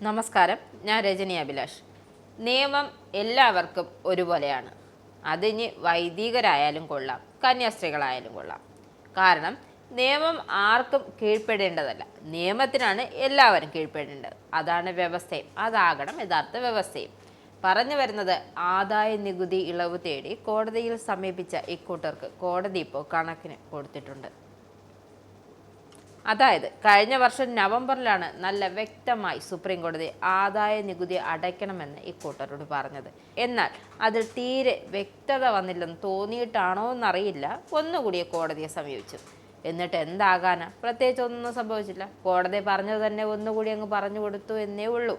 നമസ്കാരം, ഞാൻ രജനി അഭിലാഷ്. നിയമം എല്ലാവർക്കും ഒരുപോലെയാണ്. അതിന് വൈദികരായാലും കൊള്ളാം, കന്യാസ്ത്രീകളായാലും കൊള്ളാം. കാരണം നിയമം ആർക്കും കീഴ്പ്പെടേണ്ടതല്ല. നിയമത്തിനാണ് എല്ലാവരും കീഴ്പ്പെടേണ്ടത്. അതാണ് വ്യവസ്ഥയും, അതാകണം യഥാർത്ഥ വ്യവസ്ഥയും. പറഞ്ഞു വരുന്നത്, ആദായ നികുതി ഇളവ് തേടി കോടതിയിൽ സമീപിച്ച ഇക്കൂട്ടർക്ക് കോടതി ഇപ്പോൾ കണക്കിന് കൊടുത്തിട്ടുണ്ട്. അതായത് കഴിഞ്ഞ വർഷം നവംബറിലാണ് നല്ല വ്യക്തമായി സുപ്രീം കോടതി ആദായ നികുതി അടയ്ക്കണമെന്ന് ഇക്കൂട്ടരോട് പറഞ്ഞത്. എന്നാൽ അതിൽ തീരെ വ്യക്തത വന്നില്ലെന്ന് തോന്നിയിട്ടാണോ എന്നറിയില്ല, ഒന്നുകൂടി കോടതിയെ സമീപിച്ചു. എന്നിട്ട് എന്താകാനാ? പ്രത്യേകിച്ച് ഒന്നും സംഭവിച്ചില്ല. കോടതി പറഞ്ഞത് തന്നെ ഒന്നുകൂടി അങ്ങ് പറഞ്ഞു കൊടുത്തു എന്നേ ഉള്ളൂ.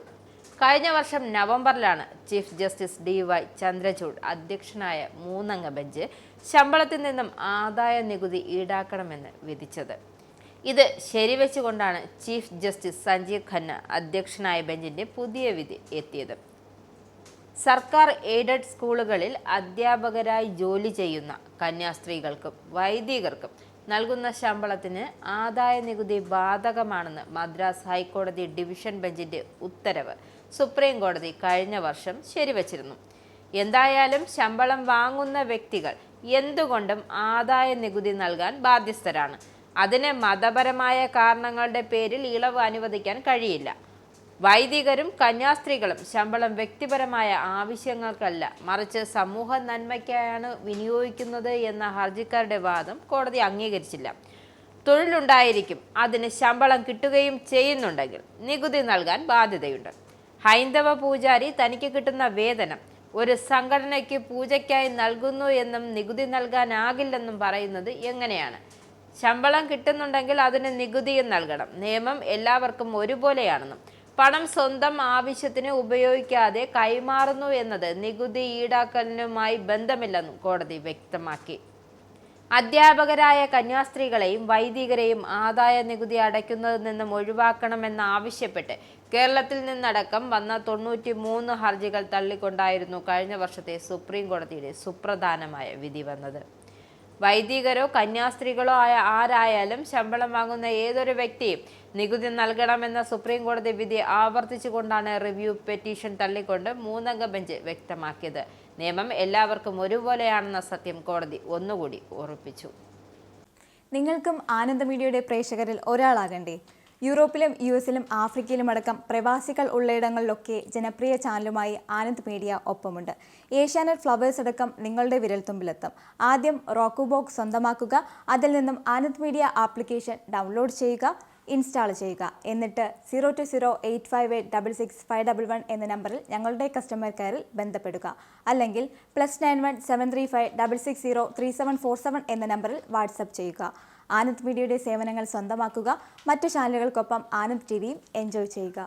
കഴിഞ്ഞ വർഷം നവംബറിലാണ് ചീഫ് ജസ്റ്റിസ് DY ചന്ദ്രചൂഡ് അധ്യക്ഷനായ 3-അംഗ ബെഞ്ച് ശമ്പളത്തിൽ നിന്നും ആദായ നികുതി ഈടാക്കണമെന്ന് വിധിച്ചത്. ഇത് ശരിവെച്ചുകൊണ്ടാണ് ചീഫ് ജസ്റ്റിസ് സഞ്ജീവ് ഖന്ന അധ്യക്ഷനായ ബെഞ്ചിന്റെ പുതിയ വിധി എത്തിയത്. സർക്കാർ എയ്ഡഡ് സ്കൂളുകളിൽ അധ്യാപകരായി ജോലി ചെയ്യുന്ന കന്യാസ്ത്രീകൾക്കും വൈദികർക്കും നൽകുന്ന ശമ്പളത്തിന് ആദായ നികുതി ബാധകമാണെന്ന് മദ്രാസ് ഹൈക്കോടതി ഡിവിഷൻ ബെഞ്ചിന്റെ ഉത്തരവ് സുപ്രീം കോടതി കഴിഞ്ഞ വർഷം ശരിവച്ചിരുന്നു. എന്തായാലും ശമ്പളം വാങ്ങുന്ന വ്യക്തികൾ എന്തുകൊണ്ടും ആദായ നികുതി നൽകാൻ ബാധ്യസ്ഥരാണ്. അതിന് മതപരമായ കാരണങ്ങളുടെ പേരിൽ ഇളവ് അനുവദിക്കാൻ കഴിയില്ല. വൈദികരും കന്യാസ്ത്രീകളും ശമ്പളം വ്യക്തിപരമായ ആവശ്യങ്ങൾക്കല്ല, മറിച്ച് സമൂഹ നന്മയ്ക്കായാണ് വിനിയോഗിക്കുന്നത് എന്ന ഹർജിക്കാരുടെ വാദം കോടതി അംഗീകരിച്ചില്ല. തൊഴിലുണ്ടായിരിക്കും, അതിന് ശമ്പളം കിട്ടുകയും ചെയ്യുന്നുണ്ടെങ്കിൽ നികുതി നൽകാൻ ബാധ്യതയുണ്ട്. ഹൈന്ദവ പൂജാരി തനിക്ക് കിട്ടുന്ന വേതനം ഒരു സംഘടനയ്ക്ക് പൂജയ്ക്കായി നൽകുന്നു എന്നും നികുതി നൽകാനാകില്ലെന്നും പറയുന്നത് എങ്ങനെയാണ്? ശമ്പളം കിട്ടുന്നുണ്ടെങ്കിൽ അതിന് നികുതിയും നൽകണം. നിയമം എല്ലാവർക്കും ഒരുപോലെയാണെന്നും പണം സ്വന്തം ആവശ്യത്തിന് ഉപയോഗിക്കാതെ കൈമാറുന്നു എന്നത് നികുതി ഈടാക്കലിനുമായി ബന്ധമില്ലെന്നും കോടതി വ്യക്തമാക്കി. അധ്യാപകരായ കന്യാസ്ത്രീകളെയും വൈദികരെയും ആദായ നികുതി അടയ്ക്കുന്നതിൽ നിന്നും ഒഴിവാക്കണമെന്നാവശ്യപ്പെട്ട് കേരളത്തിൽ നിന്നടക്കം വന്ന 93 ഹർജികൾ തള്ളിക്കൊണ്ടായിരുന്നു കഴിഞ്ഞ വർഷത്തെ സുപ്രീം കോടതിയുടെ സുപ്രധാനമായ വിധി വന്നത്. വൈദികരോ കന്യാസ്ത്രീകളോ ആരായാലും ശമ്പളം വാങ്ങുന്ന ഏതൊരു വ്യക്തിയും നികുതി നൽകണമെന്ന സുപ്രീം കോടതി വിധി ആവർത്തിച്ചുകൊണ്ടാണ് റിവ്യൂ പെറ്റീഷൻ തള്ളിക്കൊണ്ട് 3-അംഗ ബെഞ്ച് വ്യക്തമാക്കിയത്. നിയമം എല്ലാവർക്കും ഒരുപോലെയാണെന്ന സത്യം കോടതി ഒന്നുകൂടി ഉറപ്പിച്ചു. നിങ്ങൾക്കും ആനന്ദ മീഡിയയുടെ പ്രേക്ഷകരിൽ ഒരാളാകണ്ടേ? യൂറോപ്പിലും US-ലും ആഫ്രിക്കയിലും അടക്കം പ്രവാസികൾ ഉള്ളയിടങ്ങളിലൊക്കെ ജനപ്രിയ ചാനലുമായി ആനന്ദ് മീഡിയ ഒപ്പമുണ്ട്. ഏഷ്യാനെറ്റ് ഫ്ലവേഴ്സ് അടക്കം നിങ്ങളുടെ വിരൽത്തുമ്പിലെത്തും. ആദ്യം റോക്കു ബോക്സ് സ്വന്തമാക്കുക. അതിൽ നിന്നും ആനന്ദ് മീഡിയ ആപ്ലിക്കേഷൻ ഡൗൺലോഡ് ചെയ്യുക, ഇൻസ്റ്റാൾ ചെയ്യുക. എന്നിട്ട് 02085866511 എന്ന നമ്പറിൽ ഞങ്ങളുടെ കസ്റ്റമർ കെയറിൽ ബന്ധപ്പെടുക. അല്ലെങ്കിൽ +91 735 660 3747 എന്ന നമ്പറിൽ വാട്സപ്പ് ചെയ്യുക. ആനന്ദ് മീഡിയയുടെ സേവനങ്ങൾ സ്വന്തമാക്കുക. മറ്റു ചാനലുകൾക്കൊപ്പം ആനന്ദ് TVയും എൻജോയ് ചെയ്യുക.